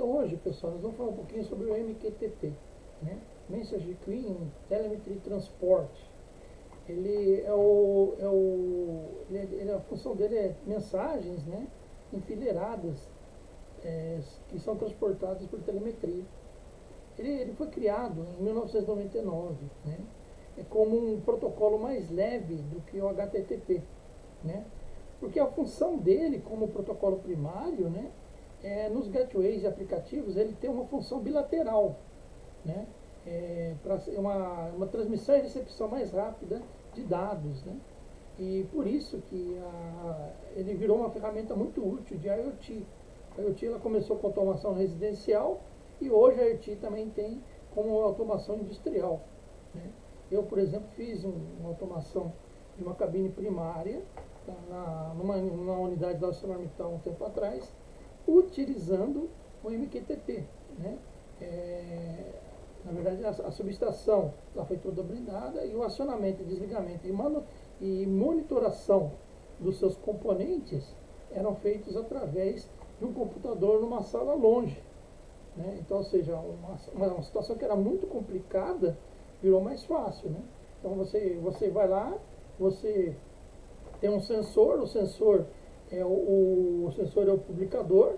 Então hoje, pessoal, nós vamos falar um pouquinho sobre o MQTT, né? Message Queuing Telemetry Transport. A função dele é mensagens, né, enfileiradas, que são transportadas por telemetria. Ele foi criado em 1999, né? É como um protocolo mais leve do que o HTTP, né? Porque a função dele como protocolo primário, né, nos gateways e aplicativos, ele tem uma função bilateral, né? Para uma transmissão e recepção mais rápida de dados, né? E por isso que ele virou uma ferramenta muito útil de IoT. A IoT ela começou com automação residencial e hoje a IoT também tem como automação industrial, né? Eu, por exemplo, fiz uma automação de uma cabine primária numa unidade da ArcelorMittal um tempo atrás, utilizando o MQTT, né? Na verdade, a subestação ela foi toda blindada e o acionamento, desligamento e monitoração dos seus componentes eram feitos através de um computador numa sala longe, né? Então, ou seja, uma situação que era muito complicada virou mais fácil, né? Então você vai lá, você tem um sensor, o sensor o sensor é o publicador,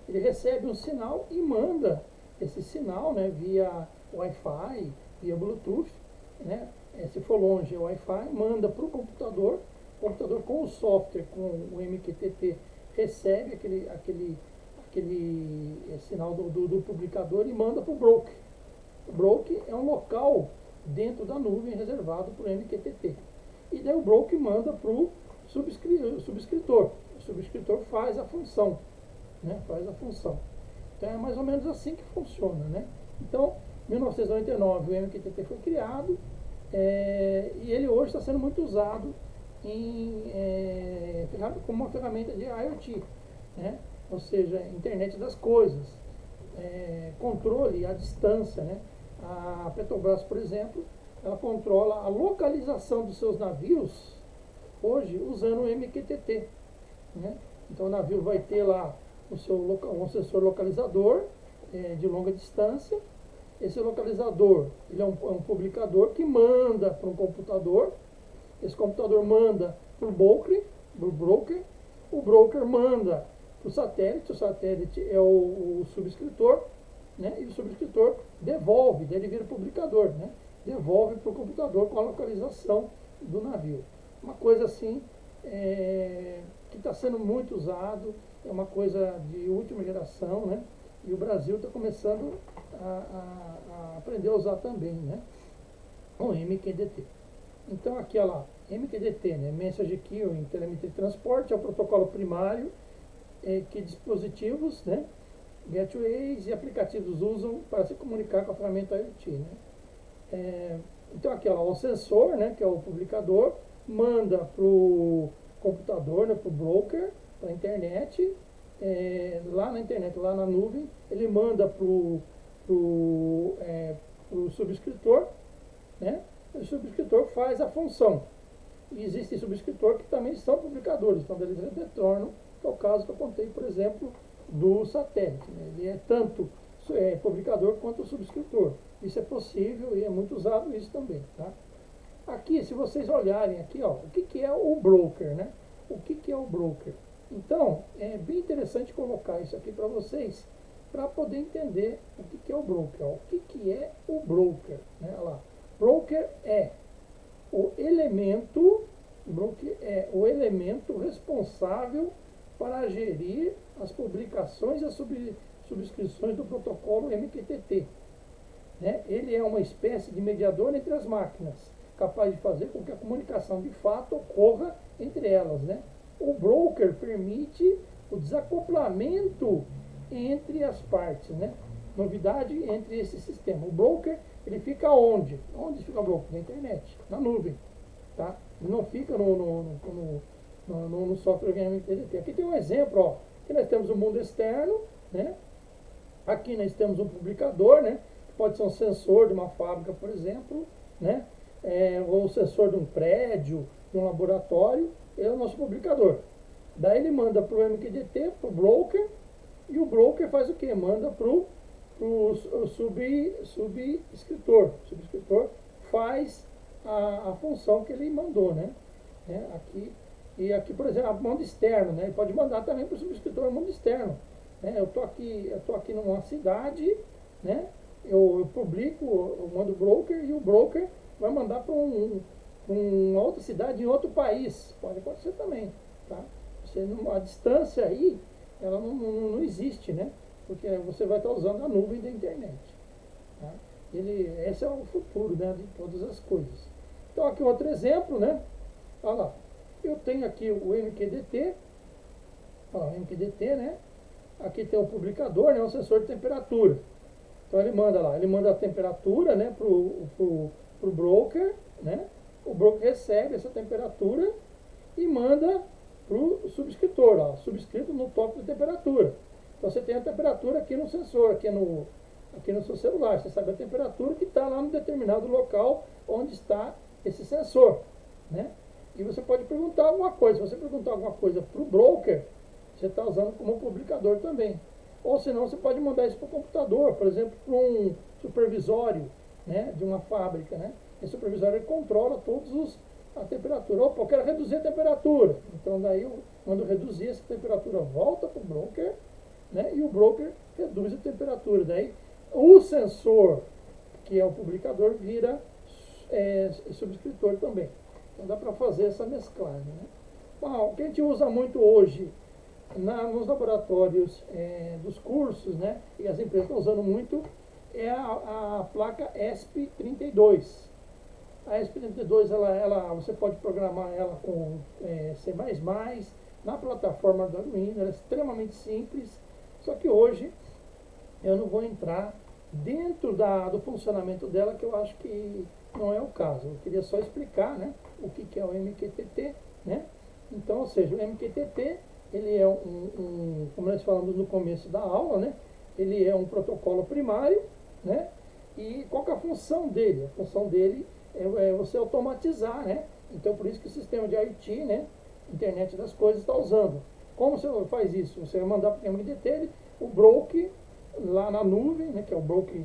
ele recebe um sinal e manda esse sinal, né, via Wi-Fi, via Bluetooth, né? Se for longe é Wi-Fi, manda para o computador com o software, com o MQTT, recebe aquele sinal do publicador e manda para o broker. O broker é um local dentro da nuvem reservado para o MQTT. E daí o broker manda para o subscritor. O subscritor faz a função, né? Faz a função. Então é mais ou menos assim que funciona, né? Então, em 1999 o MQTT foi criado e ele hoje está sendo muito usado como uma ferramenta de IoT, né? Ou seja, internet das coisas, controle à distância, né? A Petrobras, por exemplo, ela controla a localização dos seus navios hoje usando o MQTT, né? Então o navio vai ter lá um sensor localizador de longa distância. Esse localizador ele é um publicador que manda para um computador. Esse computador manda para o broker, o broker manda para o satélite é o subscritor, né? E o subscritor devolve, daí ele vira publicador, né? Devolve para o computador com a localização do navio. Uma coisa assim que está sendo muito usado, é uma coisa de última geração, né? E o Brasil está começando a aprender a usar também, né? O MQTT. Então aqui, olha lá, MQTT, né? Message Queuing Telemetry Transport, é o protocolo primário que dispositivos, né, gateways e aplicativos usam para se comunicar com a ferramenta IoT, né? Então aqui, ó, o sensor, né, que é o publicador, manda para o computador, né, para o broker, para a internet, lá na internet, lá na nuvem, ele manda para o subscritor, né? O subscritor faz a função. E existe subscritor que também são publicadores, então eles retornam, que é o caso que eu contei, por exemplo, do satélite, né? Ele é tanto publicador quanto subscritor. Isso é possível e é muito usado isso também, tá? Aqui, se vocês olharem aqui, ó, o que é o broker, né? O que é o broker? Então, é bem interessante colocar isso aqui para vocês, para poder entender o que é o broker. Ó. O que é o broker? Né? Olha lá. Broker é o elemento responsável para gerir as publicações e as subscrições do protocolo MQTT. Né? Ele é uma espécie de mediador entre as máquinas, capaz de fazer com que a comunicação de fato ocorra entre elas, né? O broker permite o desacoplamento entre as partes, né? Novidade entre esse sistema. O broker, ele fica onde? Onde fica o broker? Na internet, na nuvem, tá? Ele não fica no software MQTT. Aqui tem um exemplo, ó. Aqui nós temos o mundo externo, né? Aqui nós temos um publicador, né? Pode ser um sensor de uma fábrica, por exemplo, né? Ou um sensor de um prédio, de um laboratório, é o nosso publicador. Daí ele manda para o MQTT, para o broker, E o broker faz o quê? Manda para o subscritor. O subscritor faz a função que ele mandou, né? Aqui, e aqui, por exemplo, a mundo externo, né? Ele pode mandar também para o subscritor mundo externo. Né? Eu tô aqui numa cidade, né? Eu publico, eu mando o broker e o broker vai mandar para uma outra cidade em outro país. Pode acontecer também, tá? A distância aí, ela não existe, né? Porque você vai estar usando a nuvem da internet. Tá? Esse é o futuro, né, de todas as coisas. Então aqui outro exemplo, né? Olha lá, eu tenho aqui o MQDT, ó, MQDT, né? Aqui tem o publicador, né, o sensor de temperatura. Então ele manda lá, ele manda a temperatura, né, pro broker, né? O broker recebe essa temperatura e manda pro subscritor, ó, subscrito no toque de temperatura. Então você tem a temperatura aqui no sensor, aqui no seu celular. Você sabe a temperatura que está lá no determinado local onde está esse sensor, né? E você pode perguntar alguma coisa. Se você perguntar alguma coisa para o broker, você está usando como publicador também. Ou senão você pode mandar isso para o computador, por exemplo, para um supervisório, né, de uma fábrica, né? Esse supervisório ele controla a temperatura. Opa, eu quero reduzir a temperatura. Então daí eu mando reduzir essa temperatura, volta para o broker, né, e o broker reduz a temperatura. Daí o sensor, que é o publicador, vira subscritor também. Então dá para fazer essa mesclagem. Né? Bom, o que a gente usa muito hoje nos laboratórios dos cursos, né, e as empresas estão usando muito, é a placa ESP32. A ESP32 você pode programar ela com C++, na plataforma do Arduino, ela é extremamente simples, só que hoje eu não vou entrar dentro do funcionamento dela, que eu acho que não é o caso. Eu queria só explicar, né, o que é o MQTT, né? Então, ou seja, o MQTT, ele é como nós falamos no começo da aula, né, ele é um protocolo primário, né? E qual que é a função dele? A função dele é você automatizar, né? Então, por isso que o sistema de IoT, né, Internet das Coisas, está usando. Como você faz isso? Você vai mandar para o MQTT, o broker lá na nuvem, né, que é o broker,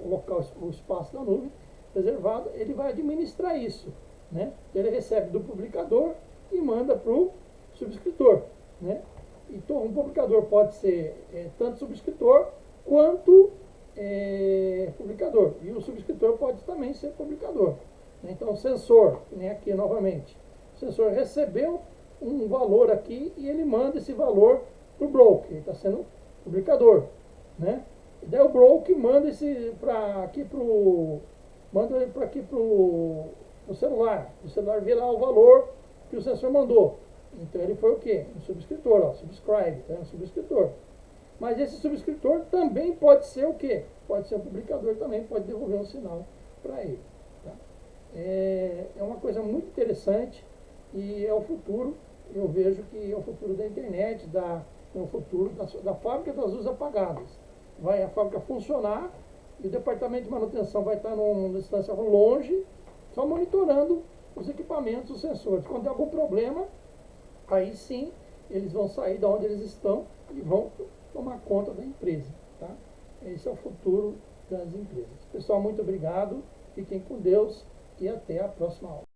o local, o espaço da nuvem reservado, ele vai administrar isso, né? Ele recebe do publicador e manda para o subscritor, né? Então, um publicador pode ser tanto subscritor quanto publicador, e o subscritor pode também ser publicador. Então, o sensor, né, aqui novamente, o sensor recebeu um valor aqui e ele manda esse valor para o broker, ele está sendo publicador, né? E daí o broker manda aqui pro celular. O celular vê lá o valor que o sensor mandou. Então ele foi o quê? Um subscritor, ó, subscribe, tá? Um subscritor. Mas esse subscritor também pode ser o quê? Pode ser um publicador também, pode devolver um sinal para ele. Tá? É uma coisa muito interessante e é o futuro. Eu vejo que é o futuro da internet, é o futuro da fábrica das luzes apagadas. Vai a fábrica funcionar e o departamento de manutenção vai estar numa distância longe, só monitorando os equipamentos, os sensores. Quando tem algum problema, aí sim eles vão sair de onde eles estão e vão tomar conta da empresa. Tá? Esse é o futuro das empresas. Pessoal, muito obrigado, fiquem com Deus e até a próxima aula.